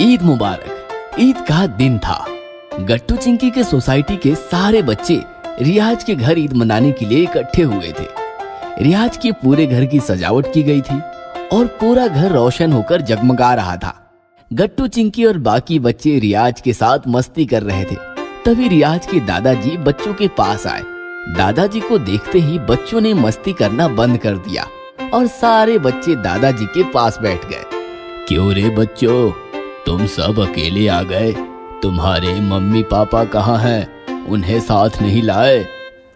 ईद मुबारक। ईद का दिन था। गट्टू चिंकी के सोसाइटी के सारे बच्चे रियाज के घर ईद मनाने के लिए इकट्ठे हुए थे। रियाज के पूरे घर की सजावट की गई थी और पूरा घर रोशन होकर जगमगा रहा था। गट्टू चिंकी और बाकी बच्चे रियाज के साथ मस्ती कर रहे थे। तभी रियाज के दादाजी बच्चों के पास आए। दादाजी को देखते ही बच्चों ने मस्ती करना बंद कर दिया और सारे बच्चे दादाजी के पास बैठ गए। क्यों रे बच्चों, तुम सब अकेले आ गए? तुम्हारे मम्मी पापा कहाँ हैं? उन्हें साथ नहीं लाए?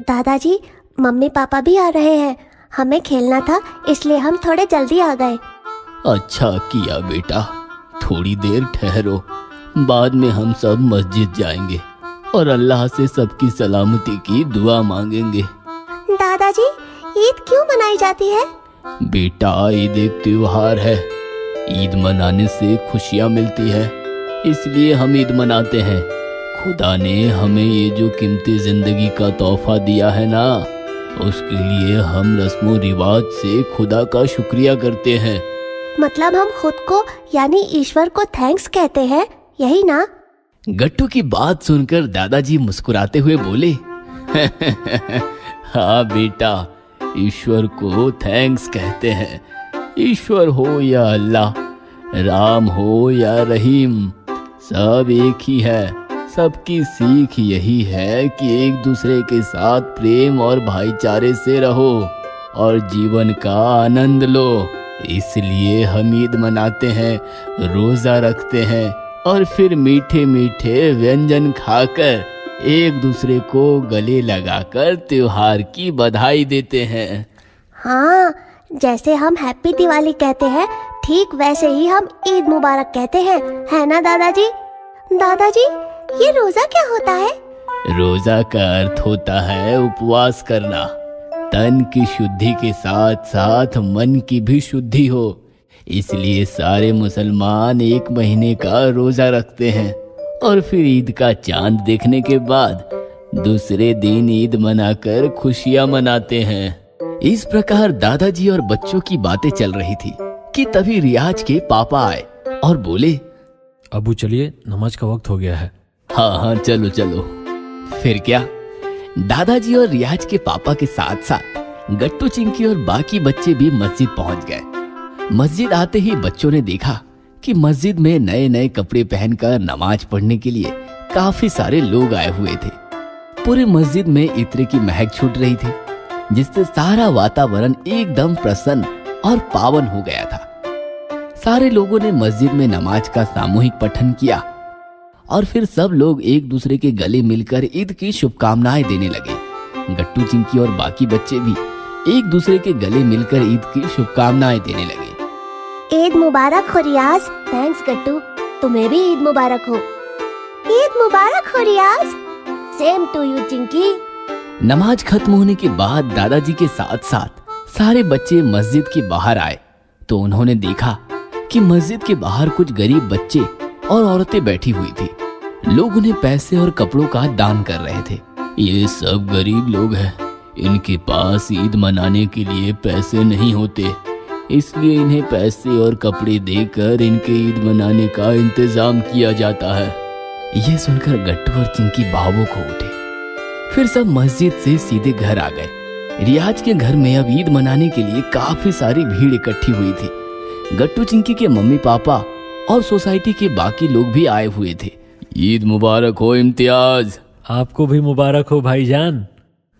दादाजी, मम्मी पापा भी आ रहे हैं। हमें खेलना था इसलिए हम थोड़े जल्दी आ गए। अच्छा किया बेटा, थोड़ी देर ठहरो, बाद में हम सब मस्जिद जाएंगे और अल्लाह से सबकी सलामती की दुआ मांगेंगे। दादाजी, ईद क्यों मनाई जाती है? बेटा, ईद एक त्योहार है। ईद मनाने से खुशियाँ मिलती है, इसलिए हम ईद मनाते हैं। खुदा ने हमें ये जो कीमती जिंदगी का तोहफा दिया है ना, उसके लिए हम रस्मों रिवाज से खुदा का शुक्रिया करते हैं। मतलब हम खुद को यानी ईश्वर को थैंक्स कहते हैं, यही ना? गट्टू की बात सुनकर दादाजी मुस्कुराते हुए बोले, हाँ बेटा, ईश्वर को थैंक्स कहते हैं। ईश्वर हो या अल्लाह, राम हो या रहीम, सब एक ही है। सबकी सीख यही है कि एक दूसरे के साथ प्रेम और भाईचारे से रहो और जीवन का आनंद लो। इसलिए हम ईद मनाते हैं, रोजा रखते हैं और फिर मीठे मीठे व्यंजन खाकर एक दूसरे को गले लगाकर त्योहार की बधाई देते हैं। हाँ, जैसे हम हैप्पी दिवाली कहते हैं, ठीक वैसे ही हम ईद मुबारक कहते हैं, है ना दादाजी? दादाजी, ये रोजा क्या होता है? रोजा का अर्थ होता है उपवास करना। तन की शुद्धि के साथ साथ मन की भी शुद्धि हो, इसलिए सारे मुसलमान 1 महीने का रोजा रखते हैं और फिर ईद का चांद देखने के बाद दूसरे दिन ईद मनाकर खुशियां मनाते हैं। इस प्रकार दादाजी और बच्चों की बातें चल रही थी कि तभी रियाज के पापा आए और बोले, अबू चलिए, नमाज का वक्त हो गया है। हाँ हाँ, चलो चलो। फिर क्या, दादाजी और रियाज के पापा के साथ साथ गट्टू चिंकी और बाकी बच्चे भी मस्जिद पहुंच गए। मस्जिद आते ही बच्चों ने देखा कि मस्जिद में नए नए कपड़े पहनकर नमाज पढ़ने के लिए काफी सारे लोग आए हुए थे। पूरी मस्जिद में इत्र की महक छूट रही थी, जिससे सारा वातावरण एकदम प्रसन्न और पावन हो गया था। सारे लोगों ने मस्जिद में नमाज का सामूहिक पठन किया और फिर सब लोग एक दूसरे के गले मिलकर ईद की शुभकामनाएं देने लगे। गट्टू चिंकी और बाकी बच्चे भी एक दूसरे के गले मिलकर ईद की शुभकामनाएं देने लगे। ईद मुबारक हो रियाज। थैंक्स गट्टू, तुम्हें भी ईद मुबारक हो। ईद मुबारक हो Riyaz. Same to you Chinki. नमाज खत्म होने के बाद दादाजी के साथ साथ सारे बच्चे मस्जिद के बाहर आए तो उन्होंने देखा कि मस्जिद के बाहर कुछ गरीब बच्चे और औरतें बैठी हुई थी। लोग उन्हें पैसे और कपड़ों का दान कर रहे थे। ये सब गरीब लोग हैं, इनके पास ईद मनाने के लिए पैसे नहीं होते, इसलिए इन्हें पैसे और कपड़े देकर इनके ईद मनाने का इंतजाम किया जाता है। ये सुनकर गट्टू और चिंकी भावुक हो उठे। फिर सब मस्जिद से सीधे घर आ गए। रियाज के घर में अब ईद मनाने के लिए काफी सारी भीड़ इकट्ठी हुई थी। गट्टू चिंकी के मम्मी पापा और सोसाइटी के बाकी लोग भी आए हुए थे। ईद मुबारक हो इम्तियाज। आपको भी मुबारक हो भाईजान।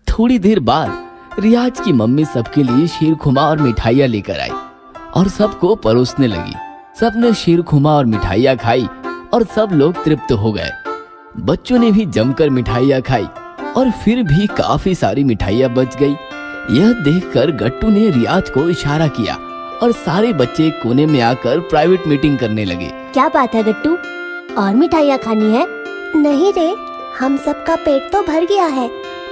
थोड़ी देर बाद रियाज की मम्मी सबके लिए शीरखुमा और मिठाइयाँ लेकर आई और सबको परोसने लगी। सबने शीरखुमा और मिठाइयाँ खाई और सब लोग तृप्त हो गए। बच्चों ने भी जमकर मिठाइयाँ खाई और फिर भी काफी सारी मिठाइयाँ बच गई। यह देखकर गट्टू ने रियाज को इशारा किया और सारे बच्चे कोने में आकर प्राइवेट मीटिंग करने लगे। क्या बात है गट्टू, और मिठाइयाँ खानी है? नहीं रे, हम सबका पेट तो भर गया है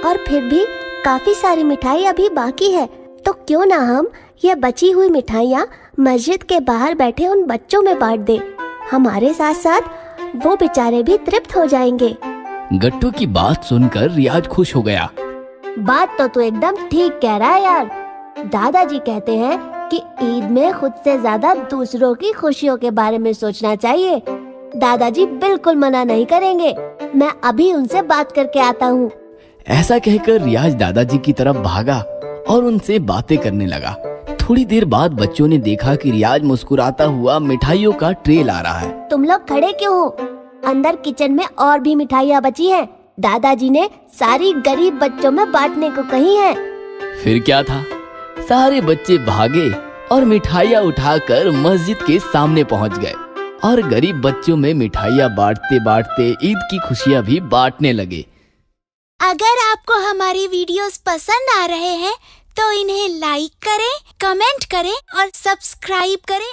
और फिर भी काफी सारी मिठाई अभी बाकी है, तो क्यों ना हम ये बची हुई मिठाइयाँ मस्जिद के बाहर बैठे उन बच्चों में बांट दे। हमारे साथ साथ वो बेचारे भी तृप्त हो जाएंगे। गट्टू की बात सुनकर रियाज खुश हो गया। बात तो तू एकदम ठीक कह रहा है यार। दादाजी कहते हैं कि ईद में खुद से ज्यादा दूसरों की खुशियों के बारे में सोचना चाहिए। दादाजी बिल्कुल मना नहीं करेंगे। मैं अभी उनसे बात करके आता हूँ। ऐसा कहकर रियाज दादाजी की तरफ भागा और उनसे बातें करने लगा। थोड़ी देर बाद बच्चों ने देखा कि रियाज मुस्कुराता हुआ मिठाइयों का ट्रे ला रहा है। तुम लोग खड़े क्यों हो? अंदर किचन में और भी मिठाइयाँ बची हैं। दादाजी ने सारी गरीब बच्चों में बांटने को कही है। फिर क्या था, सारे बच्चे भागे और मिठाइयाँ उठाकर मस्जिद के सामने पहुंच गए और गरीब बच्चों में मिठाइयाँ बांटते बांटते ईद की खुशियाँ भी बांटने लगे। अगर आपको हमारी वीडियोस पसंद आ रहे हैं तो इन्हें लाइक करें, कमेंट करें और सब्सक्राइब करें